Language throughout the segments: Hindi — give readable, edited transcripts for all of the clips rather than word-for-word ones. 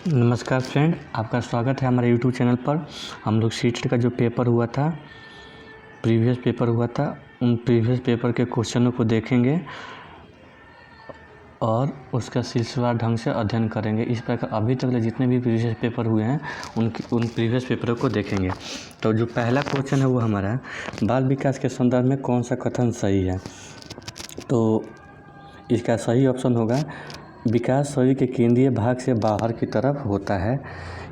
नमस्कार फ्रेंड, आपका स्वागत है हमारे यूट्यूब चैनल पर। हम लोग सीटेट का जो पेपर हुआ था, प्रीवियस पेपर हुआ था, उन प्रीवियस पेपर के क्वेश्चनों को देखेंगे और उसका सिलसिलेवार ढंग से अध्ययन करेंगे। इस प्रकार अभी तक जितने भी प्रीवियस पेपर हुए हैं उन प्रीवियस पेपरों को देखेंगे। तो जो पहला क्वेश्चन है वो हमारा बाल विकास के संदर्भ में कौन सा कथन सही है। तो इसका सही ऑप्शन होगा विकास शरीर के केंद्रीय भाग से बाहर की तरफ होता है,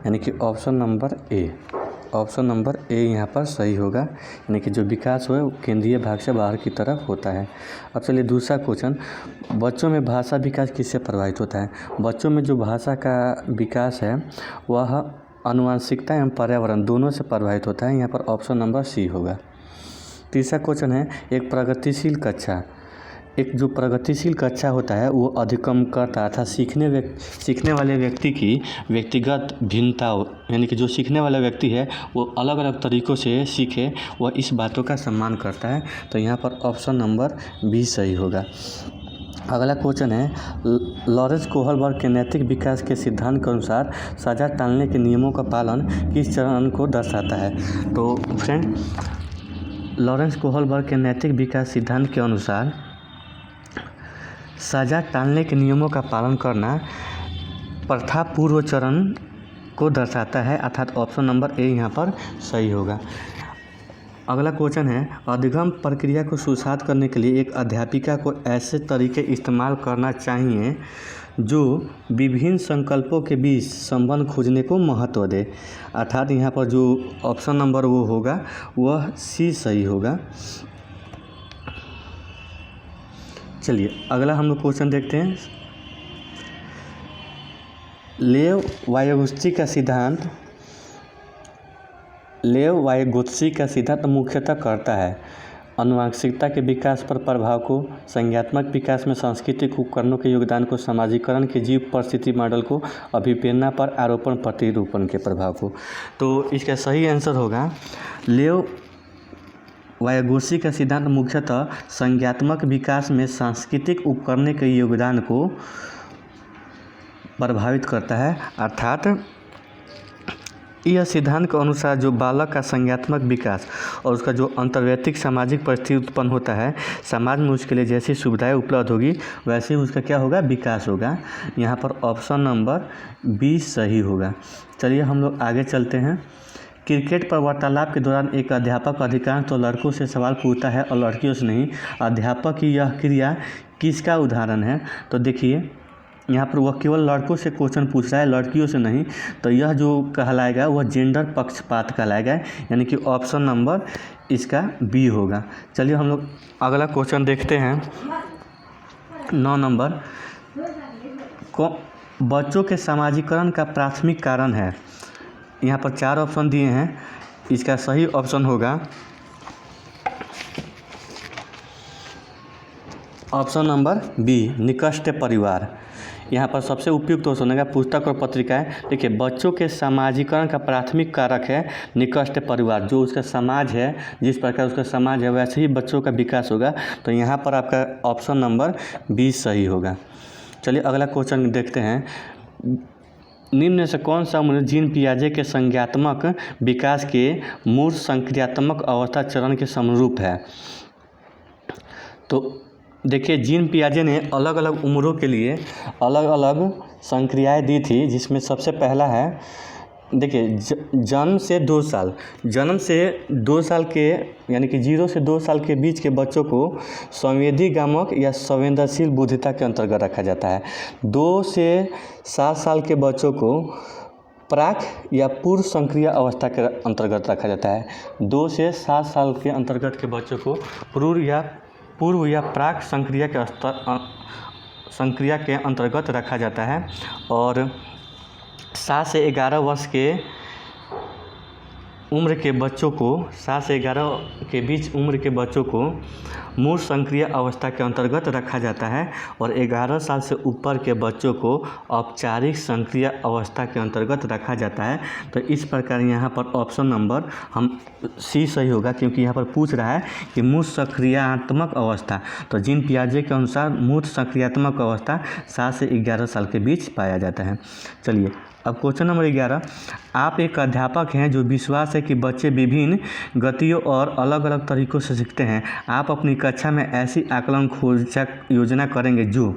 यानी कि option number A. Option number A यहाँ पर सही होगा, यानी कि जो विकास हो केंद्रीय भाग से बाहर की तरफ होता है। अब चलिए दूसरा क्वेश्चन, बच्चों में भाषा विकास किससे प्रभावित होता है। बच्चों में जो भाषा का विकास है वह आनुवंशिकता एवं पर्यावरण दोनों से प्रभावित होता है। यहाँ पर ऑप्शन नंबर सी होगा। तीसरा क्वेश्चन है, एक जो प्रगतिशील कक्षा होता है वो अधिगम करता अर्थात सीखने वाले व्यक्ति की व्यक्तिगत भिन्नता, यानी कि जो सीखने वाला व्यक्ति है वो अलग अलग तरीक़ों से सीखे, वह इस बातों का सम्मान करता है। तो यहाँ पर ऑप्शन नंबर बी सही होगा। अगला क्वेश्चन है, लॉरेंस कोहलबर्ग के नैतिक विकास के सिद्धांत के अनुसार सजा टालने के नियमों का पालन किस चरण को दर्शाता है। तो फ्रेंड, लॉरेंस कोहलबर्ग के नैतिक विकास सिद्धांत के अनुसार सजा टालने के नियमों का पालन करना प्रथा पूर्व चरण को दर्शाता है, अर्थात ऑप्शन नंबर ए यहाँ पर सही होगा। अगला क्वेश्चन है, अधिगम प्रक्रिया को सुसाध करने के लिए एक अध्यापिका को ऐसे तरीके इस्तेमाल करना चाहिए जो विभिन्न संकल्पों के बीच संबंध खोजने को महत्व दे, अर्थात यहाँ पर जो ऑप्शन नंबर वो होगा वह सी सही होगा। चलिए अगला हम लोग क्वेश्चन देखते हैं। लेव वायगोत्स्की का सिद्धांत मुख्यतः करता है आनुवंशिकता के विकास पर प्रभाव को, संज्ञानात्मक विकास में सांस्कृतिक उपकरणों के योगदान को, समाजीकरण के जीव परिस्थिति मॉडल को, अभिप्रेरणा पर आरोपण प्रतिरूपण के प्रभाव को। तो इसका सही आंसर होगा लेव वायगोत्स्की का सिद्धांत मुख्यतः संज्ञानात्मक विकास में सांस्कृतिक उपकरण के योगदान को प्रभावित करता है, अर्थात यह सिद्धांत के अनुसार जो बालक का संज्ञानात्मक विकास और उसका जो अंतर्वैयक्तिक सामाजिक परिस्थिति उत्पन्न होता है, समाज में उसके लिए जैसी सुविधाएं उपलब्ध होगी वैसे ही उसका क्या होगा, विकास होगा। यहाँ पर ऑप्शन नंबर बी सही होगा। चलिए हम लोग आगे चलते हैं। क्रिकेट पर वार्तालाप के दौरान एक अध्यापक अधिकांश तो लड़कों से सवाल पूछता है और लड़कियों से नहीं। अध्यापक की यह क्रिया किसका उदाहरण है। तो देखिए यहाँ पर वह केवल लड़कों से क्वेश्चन पूछ रहा है, लड़कियों से नहीं। तो यह जो कहलाएगा वह जेंडर पक्षपात कहलाएगा, यानी कि ऑप्शन नंबर इसका बी होगा। चलिए हम लोग अगला क्वेश्चन देखते हैं। 9 नंबर, बच्चों के समाजीकरण का प्राथमिक कारण है। यहाँ पर 4 ऑप्शन दिए हैं, इसका सही ऑप्शन होगा ऑप्शन नंबर बी, निकष्ट परिवार। यहाँ पर सबसे उपयुक्त ऑप्शन होगा पुस्तक और पत्रिकाएं। देखिए बच्चों के समाजीकरण का प्राथमिक कारक है निकष्ट परिवार। जो उसका समाज है, जिस प्रकार उसका समाज है वैसे ही बच्चों का विकास होगा। तो यहाँ पर आपका ऑप्शन नंबर बी सही होगा। चलिए अगला क्वेश्चन देखते हैं। निम्न से कौन सा जीन पियाजे के संज्ञानात्मक विकास के मूल संक्रियात्मक अवस्था चरण के समरूप है। तो देखिए जीन पियाजे ने अलग अलग उम्रों के लिए अलग अलग संक्रियाएं दी थी, जिसमें सबसे पहला है, देखिए जन्म से 2 साल के, यानी कि 0 से 2 साल के बीच के बच्चों को संवेदीगामक या संवेदनशील बुद्धिता के अंतर्गत रखा जाता है। 2 से 7 साल के बच्चों को प्राक या पूर्व संक्रिया अवस्था के अंतर्गत रखा जाता है। 2 से 7 साल के अंतर्गत के बच्चों को पूर्व या प्राक संक्रिया के अंतर्गत रखा जाता है। और 7 से 11 वर्ष के उम्र के बच्चों को, 7 से 11 के बीच उम्र के बच्चों को मूल संक्रिय अवस्था के अंतर्गत रखा जाता है और 11 साल से ऊपर के बच्चों को औपचारिक संक्रिय अवस्था के अंतर्गत रखा जाता है। तो इस प्रकार यहाँ पर ऑप्शन नंबर हम सी सही होगा, क्योंकि यहाँ पर पूछ रहा है कि मूल सक्रियात्मक अवस्था। तो जीन पियाजे के अनुसार मूल सक्रियात्मक अवस्था 7 से 11 साल के बीच पाया जाता है। चलिए अब क्वेश्चन नंबर 11, आप एक अध्यापक हैं जो विश्वास है कि बच्चे विभिन्न गतियों और अलग अलग तरीक़ों से सीखते हैं। आप अपनी कक्षा में ऐसी आकलन खोज योजना करेंगे जो,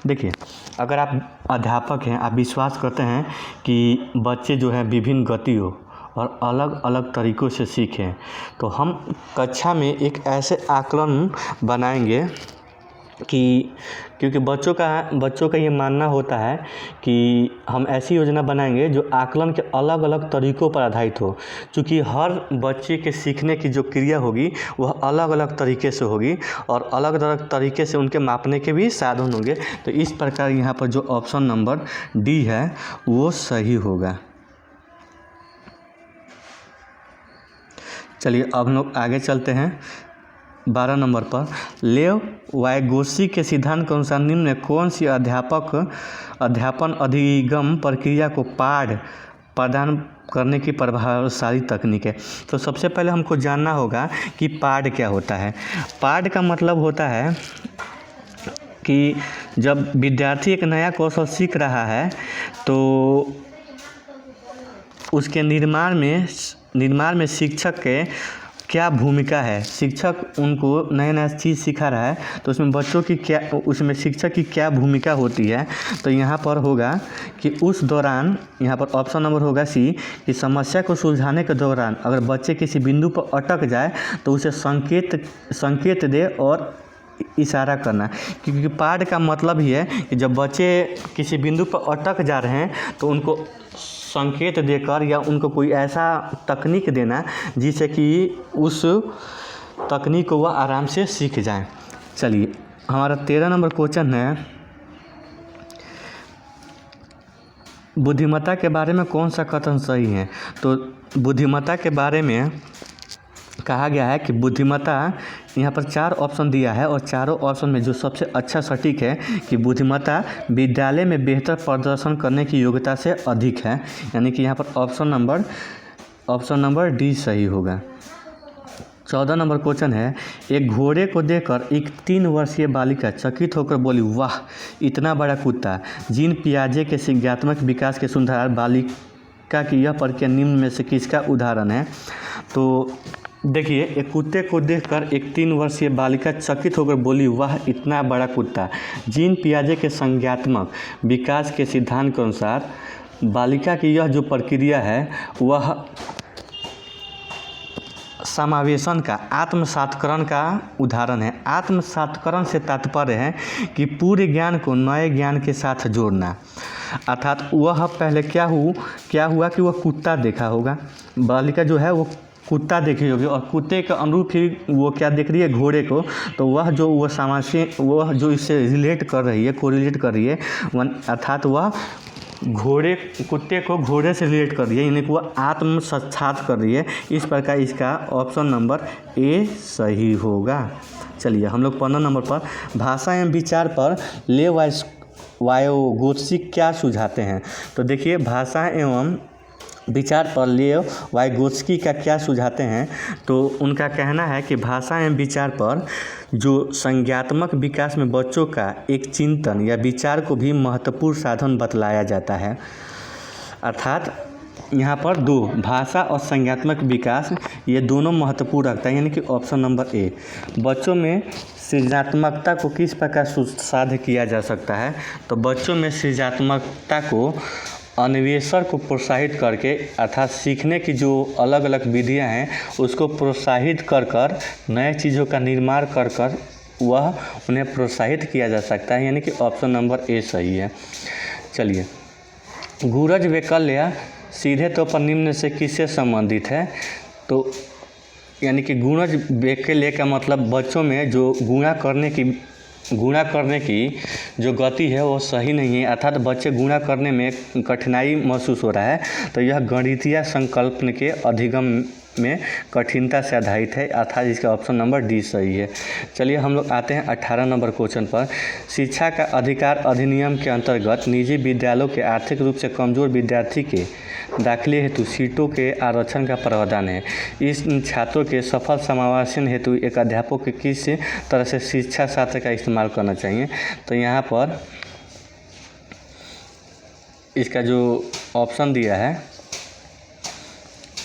देखिए, अगर आप अध्यापक हैं, आप विश्वास करते हैं कि बच्चे जो हैं विभिन्न गतियों और अलग अलग तरीक़ों से सीखें, तो हम कक्षा में एक ऐसे आकलन बनाएंगे कि, क्योंकि बच्चों का ये मानना होता है कि हम ऐसी योजना बनाएंगे जो आकलन के अलग अलग तरीक़ों पर आधारित हो, क्योंकि हर बच्चे के सीखने की जो क्रिया होगी वह अलग अलग तरीक़े से होगी और अलग अलग तरीक़े से उनके मापने के भी साधन होंगे। तो इस प्रकार यहाँ पर जो ऑप्शन नंबर डी है वो सही होगा। चलिए अब हम लोग आगे चलते हैं 12 नंबर पर। लेव वाइगोत्स्की के सिद्धांत के अनुसार निम्न में कौन सी अध्यापन अधिगम प्रक्रिया को पाठ प्रदान करने की प्रभावशाली तकनीक है। तो सबसे पहले हमको जानना होगा कि पाठ क्या होता है। पाठ का मतलब होता है कि जब विद्यार्थी एक नया कौशल सीख रहा है तो उसके निर्माण में शिक्षक के क्या भूमिका है। शिक्षक उनको नया चीज़ सिखा रहा है तो उसमें शिक्षक की क्या भूमिका होती है। तो यहाँ पर होगा कि उस दौरान, यहाँ पर ऑप्शन नंबर होगा सी, कि समस्या को सुलझाने के दौरान अगर बच्चे किसी बिंदु पर अटक जाए तो उसे संकेत दे और इशारा करना। क्योंकि पाठ का मतलब ही है कि जब बच्चे किसी बिंदु पर अटक जा रहे हैं तो उनको संकेत देकर या उनको कोई ऐसा तकनीक देना जिससे कि उस तकनीक को वह आराम से सीख जाएं। चलिए हमारा 13 नंबर क्वेश्चन है, बुद्धिमत्ता के बारे में कौन सा कथन सही है। तो बुद्धिमत्ता के बारे में कहा गया है कि बुद्धिमत्ता, यहाँ पर 4 ऑप्शन दिया है और चारों ऑप्शन में जो सबसे अच्छा सटीक है कि बुद्धिमत्ता विद्यालय में बेहतर प्रदर्शन करने की योग्यता से अधिक है, यानी कि यहाँ पर ऑप्शन नंबर डी सही होगा। 14 नंबर क्वेश्चन है, एक घोड़े को देखकर एक 3 वर्षीय बालिका चकित होकर बोली, वाह इतना बड़ा कुत्ता। जीन पियाजे के संज्ञानात्मक विकास के सुधार बालिका की यह प्रक्रिया निम्न में से किसका उदाहरण है। तो देखिए, एक कुत्ते को देखकर एक 3 वर्षीय बालिका चकित होकर बोली, वाह इतना बड़ा कुत्ता। जीन पियाजे के संज्ञानात्मक विकास के सिद्धांत के अनुसार बालिका की यह जो प्रक्रिया है वह समावेशन का, आत्मसात्करण का उदाहरण है। आत्मसात्करण से तात्पर्य है कि पूरे ज्ञान को नए ज्ञान के साथ जोड़ना। अर्थात वह पहले क्या हुआ कि वह कुत्ता देखा होगा, बालिका जो है वो कुत्ता देखी होगी और कुत्ते के अनुरूप ही वो क्या देख रही है, घोड़े को। तो वह जो इससे रिलेट कर रही है, कोरिलेट कर रही है, अर्थात वह कुत्ते को घोड़े से रिलेट कर रही है, यानी कि वह आत्मसात कर रही है। इस प्रकार इसका ऑप्शन नंबर ए सही होगा। चलिए हम लोग 15 नंबर पर, भाषा एवं विचार पर लेव वाइगोत्स्की क्या सुझाते हैं। तो देखिए, भाषा एवं विचार पर लेव वाइगोत्स्की का क्या सुझाते हैं। तो उनका कहना है कि भाषा एवं विचार पर जो संज्ञानात्मक विकास में बच्चों का एक चिंतन या विचार को भी महत्वपूर्ण साधन बतलाया जाता है। अर्थात यहाँ पर 2 भाषा और संज्ञानात्मक विकास ये दोनों महत्वपूर्ण रखता है, यानी कि ऑप्शन नंबर ए। बच्चों में सृजनात्मकता को किस प्रकार सुसाध्य किया जा सकता है। तो बच्चों में सृजनात्मकता को अन्वेषण को प्रोत्साहित करके, अर्थात सीखने की जो अलग अलग विधियां हैं उसको प्रोत्साहित कर नए चीज़ों का निर्माण कर वह उन्हें प्रोत्साहित किया जा सकता है, यानी कि ऑप्शन नंबर ए सही है। चलिए, गूढ़ज वैकल्य सीधे तौर पर निम्न से किससे संबंधित है। तो यानी कि गूढ़ज वैकल्य का मतलब बच्चों में जो गुणा करने की जो गति है वो सही नहीं है, अर्थात बच्चे गुणा करने में कठिनाई महसूस हो रहा है। तो यह गणितीय संकल्पन के अधिगम में कठिनता से आधारित है, अर्थात इसका ऑप्शन नंबर डी सही है। चलिए हम लोग आते हैं 18 नंबर क्वेश्चन पर। शिक्षा का अधिकार अधिनियम के अंतर्गत निजी विद्यालयों के आर्थिक रूप से कमजोर विद्यार्थी के दाखिले हेतु सीटों के आरक्षण का प्रावधान है। इस छात्रों के सफल समावेशन हेतु एक अध्यापक को किस तरह से शिक्षा शास्त्र का इस्तेमाल करना चाहिए। तो यहाँ पर इसका जो ऑप्शन दिया है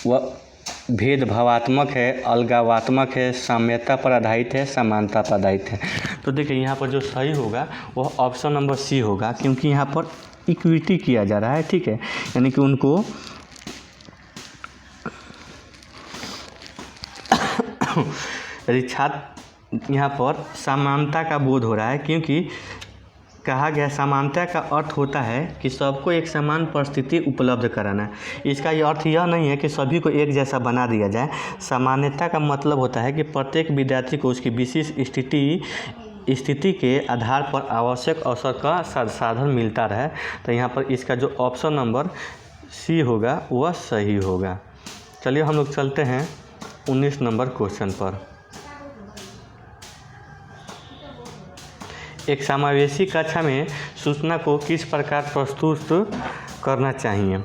वह भेदभावात्मक है, अलगावात्मक है, साम्यता पर आधारित है, समानता पर आधारित है। तो देखिए यहाँ पर जो सही होगा वह ऑप्शन नंबर सी होगा, क्योंकि यहाँ पर इक्विटी किया जा रहा है, ठीक है, यानी कि उनको यदि छात्र यहाँ पर समानता का बोध हो रहा है, क्योंकि कहा गया समानता का अर्थ होता है कि सबको एक समान परिस्थिति उपलब्ध कराना। इसका ये अर्थ यह नहीं है कि सभी को एक जैसा बना दिया जाए। सामान्यता का मतलब होता है कि प्रत्येक विद्यार्थी को उसकी विशेष स्थिति के आधार पर आवश्यक अवसर का साधन मिलता रहे। तो यहाँ पर इसका जो ऑप्शन नंबर सी होगा वह सही होगा। चलिए हम लोग चलते हैं 19 नंबर क्वेश्चन पर। एक समावेशी कक्षा में सूचना को किस प्रकार प्रस्तुत करना चाहिए।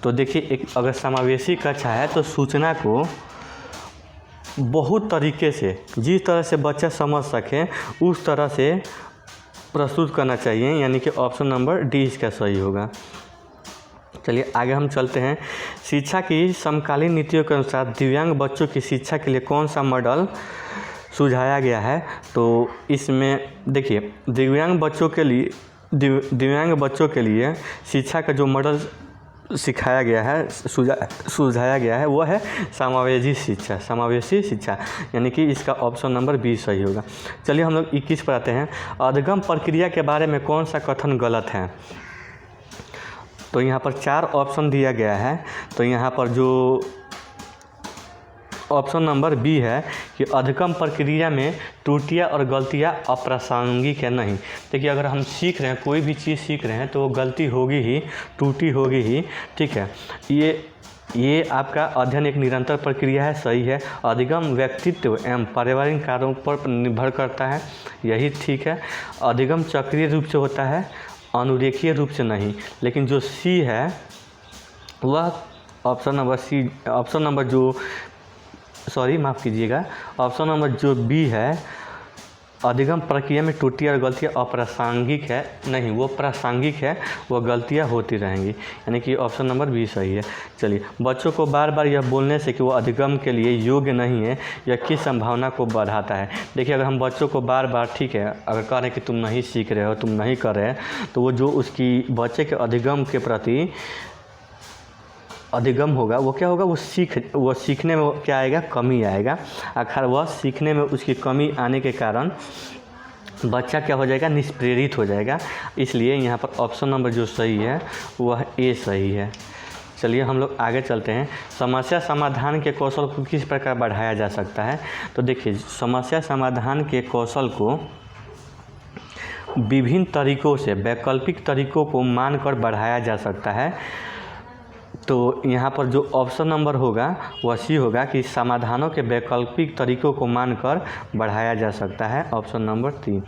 तो देखिए एक अगर समावेशी कक्षा है तो सूचना को बहुत तरीके से, जिस तरह से बच्चा समझ सके उस तरह से प्रस्तुत करना चाहिए, यानी कि ऑप्शन नंबर डी इसका सही होगा। चलिए आगे हम चलते हैं। शिक्षा की समकालीन नीतियों के अनुसार दिव्यांग बच्चों की शिक्षा के लिए कौन सा मॉडल सुझाया गया है। तो इसमें देखिए दिव्यांग बच्चों के लिए शिक्षा का जो मॉडल सिखाया गया है, सुझाया गया है, वह है समावेशी शिक्षा, यानी कि इसका ऑप्शन नंबर बी सही होगा। चलिए हम लोग 21 पर आते हैं। अधिगम प्रक्रिया के बारे में कौन सा कथन गलत है। तो यहाँ पर 4 ऑप्शन दिया गया है। तो यहाँ पर जो ऑप्शन नंबर बी है कि अधिगम प्रक्रिया में त्रुटियां और गलतियां अप्रासंगिक है नहीं। देखिए अगर हम सीख रहे हैं, कोई भी चीज़ सीख रहे हैं तो वो गलती होगी ही, त्रुटि होगी ही, ठीक है। ये आपका अध्ययन एक निरंतर प्रक्रिया है, सही है। अधिगम व्यक्तित्व एवं पारिवारिक कार्यों पर निर्भर करता है, यही ठीक है। अधिगम चक्रीय रूप से होता है, अनुरेखीय रूप से नहीं। लेकिन जो सी है वह ऑप्शन नंबर ऑप्शन नंबर जो बी है, अधिगम प्रक्रिया में त्रुटि और गलतियाँ अप्रासंगिक है नहीं, वो प्रासंगिक है, वो गलतियाँ होती रहेंगी, यानी कि ऑप्शन नंबर बी सही है। चलिए बच्चों को बार बार यह बोलने से कि वो अधिगम के लिए योग्य नहीं है, यह किस संभावना को बढ़ाता है। देखिए अगर हम बच्चों को बार बार, ठीक है, अगर कह रहे हैं कि तुम नहीं सीख रहे हो, तुम नहीं कर रहे, तो वो जो उसकी बच्चे के अधिगम के प्रति अधिगम होगा, वो क्या होगा, वो सीखने में क्या आएगा, कमी आएगा। आखिर वह सीखने में उसकी कमी आने के कारण बच्चा क्या हो जाएगा, निष्प्रेरित हो जाएगा। इसलिए यहाँ पर ऑप्शन नंबर जो सही है वह ए सही है। चलिए हम लोग आगे चलते हैं। समस्या समाधान के कौशल को किस प्रकार बढ़ाया जा सकता है। तो देखिए समस्या समाधान के कौशल को विभिन्न तरीक़ों से, वैकल्पिक तरीक़ों को मानकर बढ़ाया जा सकता है। तो यहाँ पर जो ऑप्शन नंबर होगा वह सी होगा कि समाधानों के वैकल्पिक तरीक़ों को मानकर बढ़ाया जा सकता है, ऑप्शन नंबर 3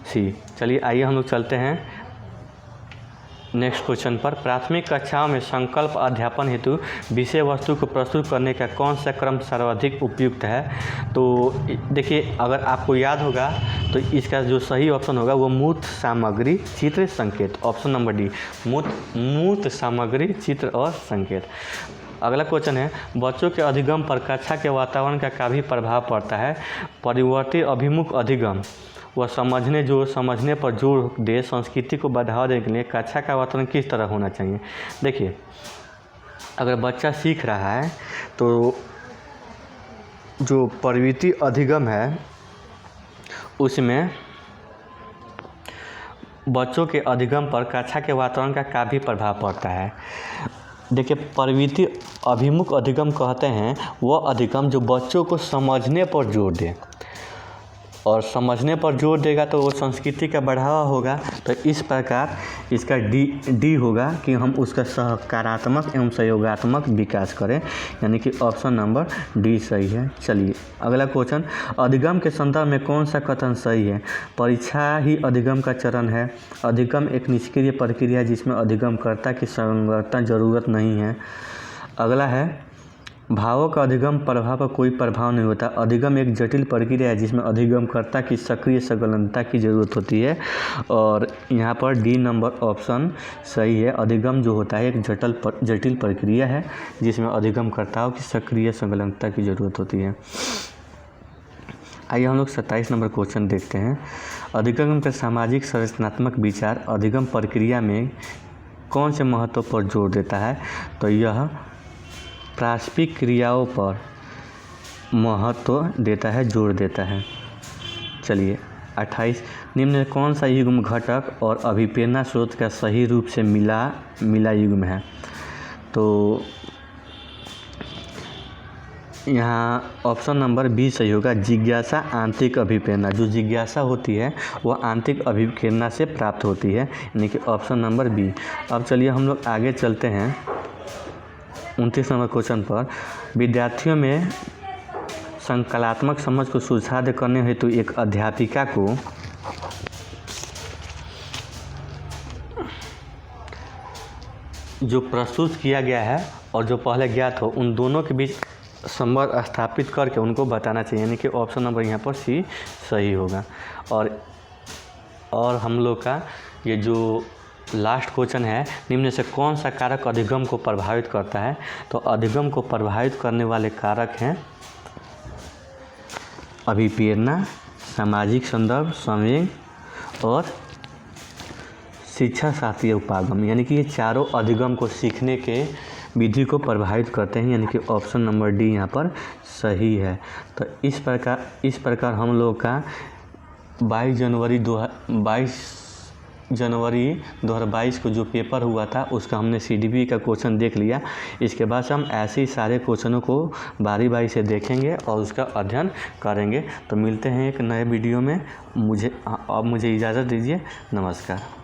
सी। चलिए आइए हम लोग चलते हैं नेक्स्ट क्वेश्चन पर। प्राथमिक कक्षाओं में संकल्प अध्यापन हेतु विषय वस्तु को प्रस्तुत करने का कौन सा क्रम सर्वाधिक उपयुक्त है। तो देखिए अगर आपको याद होगा तो इसका जो सही ऑप्शन होगा वो मूर्त सामग्री, चित्र, संकेत, ऑप्शन नंबर डी, मूर्त सामग्री, चित्र और संकेत। अगला क्वेश्चन है, बच्चों के अधिगम पर कक्षा के वातावरण का काफ़ी प्रभाव पड़ता है। परिवर्ती अभिमुख अधिगम वह समझने पर जोर दे, संस्कृति को बढ़ावा देने के लिए कक्षा का वातावरण किस तरह होना चाहिए। देखिए अगर बच्चा सीख रहा है तो जो प्रवृत्ति अधिगम है उसमें बच्चों के अधिगम पर कक्षा के वातावरण का काफ़ी प्रभाव पड़ता है। देखिए प्रवृत्ति अभिमुख अधिगम कहते हैं वह अधिगम जो बच्चों को समझने पर जोर दे, और समझने पर जोर देगा तो वो संस्कृति का बढ़ावा होगा। तो इस प्रकार इसका डी होगा कि हम उसका सकारात्मक एवं सहयोगात्मक विकास करें, यानी कि ऑप्शन नंबर डी सही है। चलिए अगला क्वेश्चन, अधिगम के संदर्भ में कौन सा कथन सही है। परीक्षा ही अधिगम का चरण है। अधिगम एक निष्क्रिय प्रक्रिया है जिसमें अधिगमकर्ता की संलग्नता जरूरत नहीं है। अगला है भावों का अधिगम प्रभाव पर कोई प्रभाव नहीं होता। अधिगम एक जटिल प्रक्रिया है जिसमें अधिगमकर्ता की सक्रिय संलग्नता की ज़रूरत होती है। और यहाँ पर डी नंबर ऑप्शन सही है। अधिगम जो होता है एक जटिल प्रक्रिया है जिसमें अधिगमकर्ताओं की सक्रिय संलग्नता की ज़रूरत होती है। आइए हम लोग 27 नंबर क्वेश्चन देखते हैं। अधिगम के सामाजिक संरचनात्मक विचार अधिगम प्रक्रिया में कौन से महत्व पर जोर देता है? तो यह प्रासंगिक क्रियाओं पर महत्व देता है, जोर देता है। चलिए 28, निम्न में कौन सा युग्म घटक और अभिप्रेरणा स्रोत का सही रूप से मिला युग्म है? तो यहाँ ऑप्शन नंबर बी सही होगा। जिज्ञासा आंतरिक अभिप्रेरणा, जो जिज्ञासा होती है वह आंतरिक अभिप्रेरणा से प्राप्त होती है, यानी कि ऑप्शन नंबर बी। अब चलिए हम लोग आगे चलते हैं 29 नंबर क्वेश्चन पर। विद्यार्थियों में संकल्पात्मक समझ को सुदृढ़ करने हेतु एक अध्यापिका को जो प्रस्तुत किया गया है और जो पहले ज्ञात हो उन दोनों के बीच संबंध स्थापित करके उनको बताना चाहिए, यानी कि ऑप्शन नंबर यहाँ पर सी सही होगा। और हम लोग का ये जो लास्ट क्वेश्चन है, निम्न से कौन सा कारक अधिगम को प्रभावित करता है? तो अधिगम को प्रभावित करने वाले कारक हैं अभिप्रेरणा, सामाजिक संदर्भ, संवेग और शिक्षा शास्त्रीय उपागम, यानी कि ये चारों अधिगम को सीखने के विधि को प्रभावित करते हैं, यानी कि ऑप्शन नंबर डी यहाँ पर सही है। तो इस प्रकार हम लोग का 22 जनवरी 2022 को जो पेपर हुआ था उसका हमने CDP का क्वेश्चन देख लिया। इसके बाद से हम ऐसे ही सारे क्वेश्चनों को बारी बारी से देखेंगे और उसका अध्ययन करेंगे। तो मिलते हैं एक नए वीडियो में। मुझे इजाज़त दीजिए। नमस्कार।